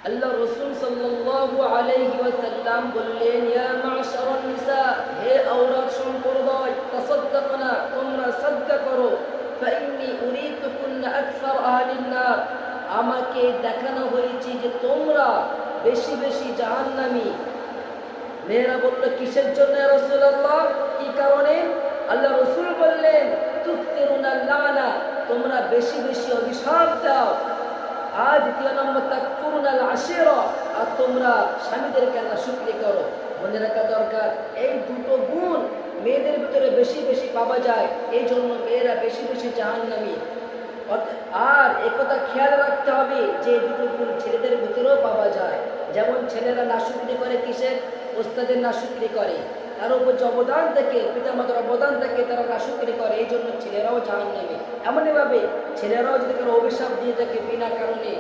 আল্লাহ রাসূল সাল্লাল্লাহু আলাইহি ওয়াসাল্লাম বললেন, ইয়া মা'শারান নিসা, হে আওরাত সম্প্রদায়, তাসাদ্দাকনা, তোমরা সাদকা করো, ফাইন্নী উরীতুকুন্না আকসার আহলিন নার, আমাকে দেখানো হয়েছে যে তোমরা বেশি বেশি জাহান্নামী। মেয়েরা বলল, কিসের জন্য ইয়া রাসূলুল্লাহ, কি কারণে? আল্লাহ রাসূল বললেন, তুকতিরুনা লানা, তোমরা বেশি বেশি অভিশাপ দাও। আর দ্বিতীয় নম্বর, তাকফুরুনাল আশিরা, আর তোমরা স্বামীদেরকে নাশুকরি করো। মনে রাখা দরকার, এই দুটো গুণ মেয়েদের ভিতরে বেশি বেশি পাওয়া যায়, এই জন্য মেয়েরা বেশি বেশি জাহান্নামী। আর একথা খেয়াল রাখতে হবে যে দুটো গুণ ছেলেদের ভিতরেও পাওয়া যায়। যেমন ছেলেরা নাশুকরি করে কিসের? ওস্তাদের নাশুকরি করে, তার উপর যে অবদান থাকে, পিতামাতার অবদান থাকে, তারা নাশুকরি করে, এই জন্য ছেলেরাও জাহান্নামী। এমনইভাবে ছেলেরাও যদি কারো অভিশাপ দিয়ে থাকে বিনা কারণে,